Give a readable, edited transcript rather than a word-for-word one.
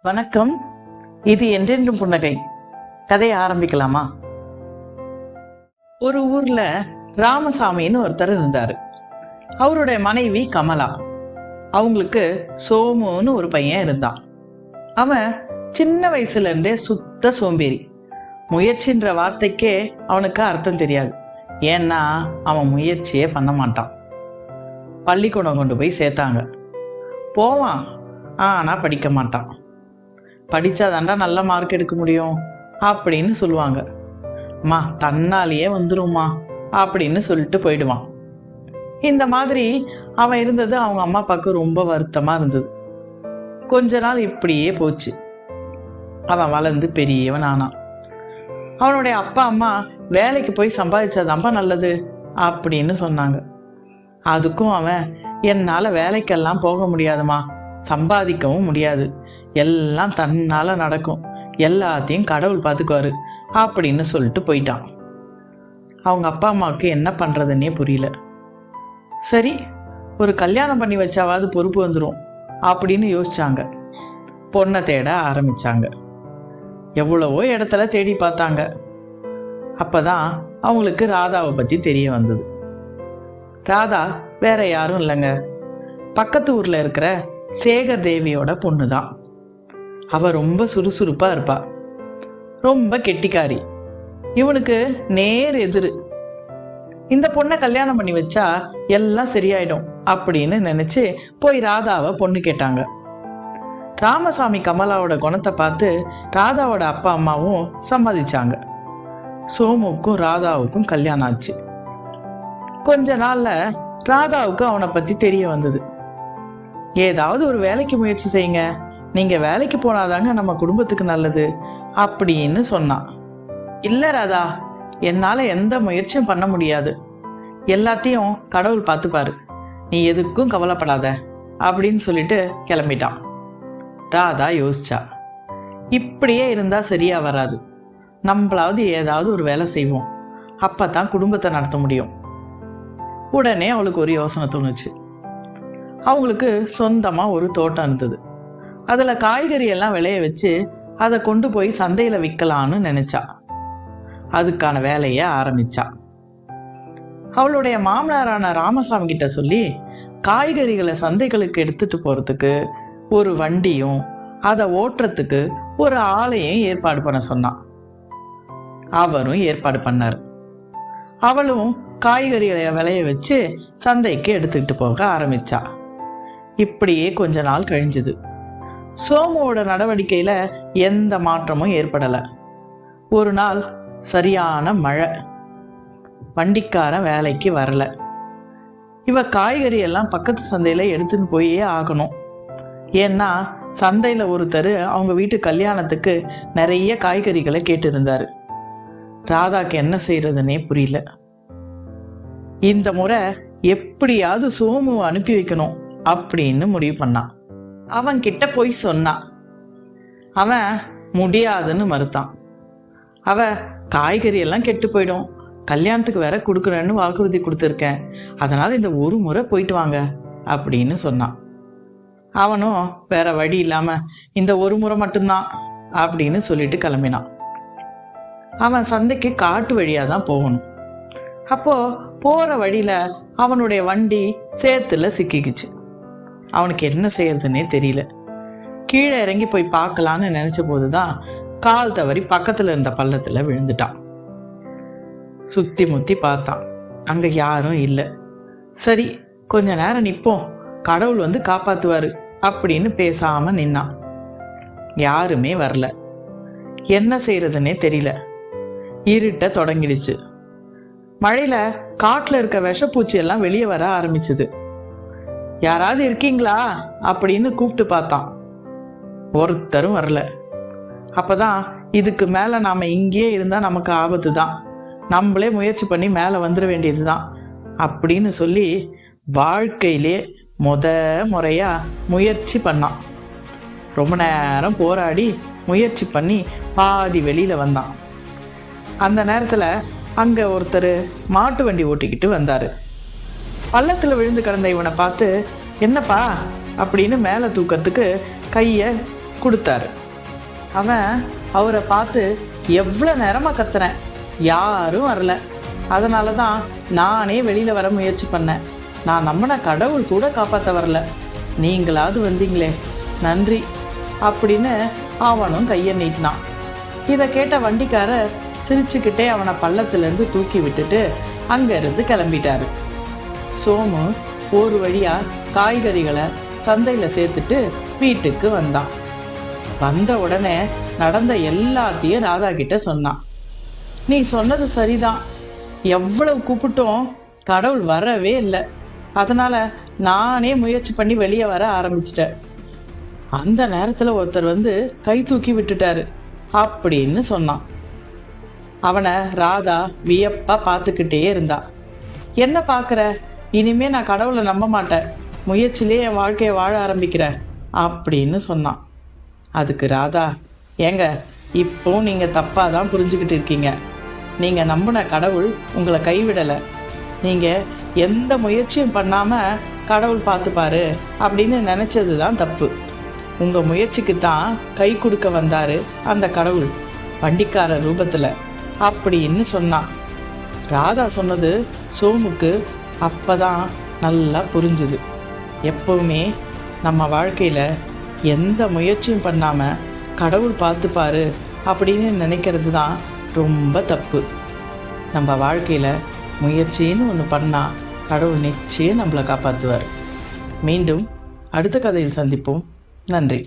வணக்கம். இது என்றென்றும் புன்னகை. கதையை ஆரம்பிக்கலாமா? ஒரு ஊர்ல ராமசாமின்னு ஒருத்தர் இருந்தாரு. அவருடைய மனைவி கமலா. அவங்களுக்கு சோமுன்னு ஒரு பையன் இருந்தான். அவன் சின்ன வயசுல இருந்தே சுத்த சோம்பேறி. முயற்சின்ற வார்த்தைக்கே அவனுக்கு அர்த்தம் தெரியாது. ஏன்னா அவன் முயற்சியே பண்ண மாட்டான். பள்ளிக்கூடம் கொண்டு போய் சேர்த்தாங்க. போவான், ஆனா படிக்க மாட்டான். படிச்சாதாண்டா நல்ல மார்க் எடுக்க முடியும் அப்படின்னு சொல்லுவாங்க. அம்மா தன்னாலேயே வந்துருமா அப்படின்னு சொல்லிட்டு போயிடுவான். இந்த மாதிரி அவன் இருந்தது அவங்க அம்மா அப்பாவுக்கு ரொம்ப வருத்தமா இருந்தது. கொஞ்ச நாள் இப்படியே போச்சு. அவன் வளர்ந்து பெரியவன் ஆனான். அவனுடைய அப்பா அம்மா வேலைக்கு போய் சம்பாதிச்சாதான்ப்பா நல்லது அப்படின்னு சொன்னாங்க. அதுக்கும் அவன், என்னால வேலைக்கெல்லாம் போக முடியாதுமா, சம்பாதிக்கவும் முடியாது, எல்லாம் தன்னால நடக்கும், எல்லாத்தையும் கடவுள் பார்த்துக்குவாரு அப்படின்னு சொல்லிட்டு போயிட்டான். அவங்க அப்பா அம்மாவுக்கு என்ன பண்றதுன்னே புரியல. சரி, ஒரு கல்யாணம் பண்ணி வச்சாவது பொறுப்பு வந்துடும் அப்படின்னு யோசிச்சாங்க. பொண்ணை தேட ஆரம்பிச்சாங்க. எவ்வளவோ இடத்துல தேடி பார்த்தாங்க. அப்பதான் அவங்களுக்கு ராதாவை பத்தி தெரிய வந்தது. ராதா வேற யாரும் இல்லைங்க, பக்கத்து ஊர்ல இருக்கிற சேகர் தேவியோட பொண்ணு தான். அவ ரொம்ப சுறுசுறுப்பா இருப்பா, ரொம்ப கெட்டிக்காரி. இவனுக்கு நேர் எதிரு. இந்த பொண்ணை கல்யாணம் பண்ணி வச்சா எல்லாம் சரியாயிடும் அப்படின்னு நினைச்சு போய் ராதாவை பொண்ணு கேட்டாங்க. ராமசாமி கமலாவோட குணத்தை பார்த்து ராதாவோட அப்பா அம்மாவும் சம்மதிச்சாங்க. சோமுக்கும் ராதாவுக்கும் கல்யாணம் ஆச்சு. கொஞ்ச நாள்ல ராதாவுக்கு அவனை பத்தி தெரிய வந்தது. ஏதாவது ஒரு வேலைக்கு முயற்சி செய்யுங்க, நீங்க வேலைக்கு போனாதாங்க நம்ம குடும்பத்துக்கு நல்லது அப்படின்னு சொன்னான். இல்ல ராதா, என்னால எந்த முயற்சியும் பண்ண முடியாது, எல்லாத்தையும் கடவுள் பார்த்துப்பாரு, நீ எதுக்கும் கவலைப்படாத அப்படின்னு சொல்லிட்டு கிளம்பிட்டான். ராதா யோசிச்சா, இப்படியே இருந்தா சரியா வராது, நம்மளாவது ஏதாவது ஒரு வேலை செய்வோம், அப்பதான் குடும்பத்தை நடத்த முடியும். உடனே அவளுக்கு ஒரு யோசனை தோணுச்சு. அவங்களுக்கு சொந்தமா ஒரு தோட்டம் இருந்தது. அதுல காய்கறி எல்லாம் விளைய வச்சு அதை கொண்டு போய் சந்தையில விற்கலான்னு நினைச்சா. அதுக்கான வேலைய ஆரம்பிச்சா. அவளுடைய மாமனாரான ராமசாமி கிட்ட சொல்லி காய்கறிகளை சந்தைகளுக்கு எடுத்துட்டு போறதுக்கு ஒரு வண்டியும் அதை ஓட்டுறதுக்கு ஒரு ஆளையும் ஏற்பாடு பண்ண சொன்னான். அவரும் ஏற்பாடு பண்ணாரு. அவளும் காய்கறிகளை விளைய வச்சு சந்தைக்கு எடுத்துக்கிட்டு போக ஆரம்பிச்சா. இப்படியே கொஞ்ச நாள் கழிஞ்சது. சோமுவோட நடவடிக்கையில எந்த மாற்றமும் ஏற்படல. ஒரு நாள் சரியான மழை. வண்டிக்காரன் வேலைக்கு வரல. இவ காய்கறி எல்லாம் பக்கத்து சந்தையில எடுத்துன்னு போயே ஆகணும். ஏன்னா சந்தையில ஒருத்தர் அவங்க வீட்டு கல்யாணத்துக்கு நிறைய காய்கறிகளை கேட்டு இருந்தாரு. ராதாக்கு என்ன செய்யறதுன்னே புரியல. இந்த முறை எப்படியாவது சோமுவை அனுப்பி வைக்கணும் அப்படின்னு முடிவு பண்ணான். அவன் கிட்ட போய் சொன்னான். அவன் முடியாதுன்னு மறுத்தான். அவ, காய்கறி எல்லாம் கெட்டு போயிடும், கல்யாணத்துக்கு வேற கொடுக்குறேன்னு வாக்குறுதி கொடுத்துருக்கேன், அதனால இந்த ஒரு முறை போயிட்டு வாங்க அப்படின்னு சொன்னான். அவனும் வேற வழி இல்லாம இந்த ஒரு முறை மட்டும்தான் அப்படின்னு சொல்லிட்டு கிளம்பினான். அவன் சந்தைக்கு காட்டு வழியா தான் போகணும். அப்போ போற வழியில அவனுடைய வண்டி சேத்துல சிக்கிக்குச்சு. அவனுக்கு என்ன செய்யறதுன்னே தெரியல. கீழே இறங்கி போய் பார்க்கலான்னு நினைச்ச போதுதான் கால் தவறி பக்கத்துல இருந்த பள்ளத்துல விழுந்துட்டான். சுத்தி முத்தி பார்த்தான், அங்க யாரும் இல்லை. சரி, கொஞ்ச நேரம் நிப்போம், கடவுள் வந்து காப்பாத்துவாரு அப்படின்னு பேசாம நின்னான். யாருமே வரல. என்ன செய்யறதுன்னே தெரியல. இருட்ட தொடங்கிடுச்சு. மழையில காட்டுல இருக்க விஷப்பூச்சி எல்லாம் வெளியே வர ஆரம்பிச்சுது. யாராவது இருக்கீங்களா அப்படின்னு கூப்பிட்டு பார்த்தான். ஒருத்தரும் வரல. அப்பதான், இதுக்கு மேல நாம இங்கேயே இருந்தா நமக்கு ஆபத்து தான், நம்மளே முயற்சி பண்ணி மேல வந்துட வேண்டியதுதான் அப்படின்னு சொல்லி வாழ்க்கையிலே முறையா முயற்சி பண்ணான். ரொம்ப நேரம் போராடி முயற்சி பண்ணி பாதி வெளியில வந்தான். அந்த நேரத்துல அங்க ஒருத்தர் மாட்டு வண்டி ஓட்டிக்கிட்டு வந்தாரு. பள்ளத்துல விழுந்து கிடந்த இவனை பார்த்து, என்னப்பா அப்படின்னு மேலே தூக்கிறதுக்கு கையை கொடுத்தாரு. அவன் அவரை பார்த்து எவ்வளோ நேரமாக கத்துறேன், யாரும் வரல, அதனால தான் நானே வெளியில் வர முயற்சி பண்ணேன். நான் நம்பின கடவுள் கூட காப்பாற்ற வரல, நீங்களாவது வந்தீங்களே, நன்றி அப்படின்னு அவனும் கையை நீட்டினான். இதை கேட்ட வண்டிக்காரர் சிரிச்சுக்கிட்டே அவனை பள்ளத்திலேருந்து தூக்கி விட்டுட்டு அங்கேருந்து கிளம்பிட்டாரு. சோமு ஒரு வழியாக காய்கறிகளை சந்தையில் சேர்த்துட்டு வீட்டுக்கு வந்தான். வந்த உடனே நடந்த எல்லாத்தையும் ராதா கிட்ட சொன்னான். நீ சொன்னது சரிதான், எவ்வளவு கூப்பிட்டும் கடவுள் வரவே இல்லை, அதனால நானே முயற்சி பண்ணி வெளியே வர ஆரம்பிச்சிட்டேன். அந்த நேரத்தில் ஒருத்தர் வந்து கை தூக்கி விட்டுட்டாரு அப்படின்னு சொன்னான். அவனை ராதா வியப்பா பார்த்துக்கிட்டே இருந்தா. என்ன பார்க்குற, இனிமே நான் கடவுளை நம்ப மாட்டேன், முயற்சியிலே என் வாழ்க்கையை வாழ ஆரம்பிக்கிறேன் அப்படின்னு சொன்னான். அதுக்கு ராதா, ஏங்க இப்போ நீங்கள் தப்பாக தான் புரிஞ்சுக்கிட்டு இருக்கீங்க. நீங்கள் நம்பின கடவுள் உங்களை கைவிடலை, நீங்கள் எந்த முயற்சியும் பண்ணாமல் கடவுள் பார்த்துப்பாரு அப்படின்னு நினச்சது தான் தப்பு. உங்கள் முயற்சிக்கு தான் கை கொடுக்க வந்தார் அந்த கடவுள் வண்டிக்கார ரூபத்தில் அப்படின்னு சொன்னான். ராதா சொன்னது சோமுக்கு அப்பதான் நல்லா புரிஞ்சுது. எப்பவுமே நம்ம வாழ்க்கையில் எந்த முயற்சியும் பண்ணாமல் கடவுள் பார்த்துப்பாரு அப்படின்னு நினைக்கிறது தான் ரொம்ப தப்பு. நம்ம வாழ்க்கையில் முயற்சின்னு ஒன்று பண்ணால் கடவுள் நிச்சயம் நம்மளை காப்பாற்றுவார். மீண்டும் அடுத்த கதையில் சந்திப்போம். நன்றி.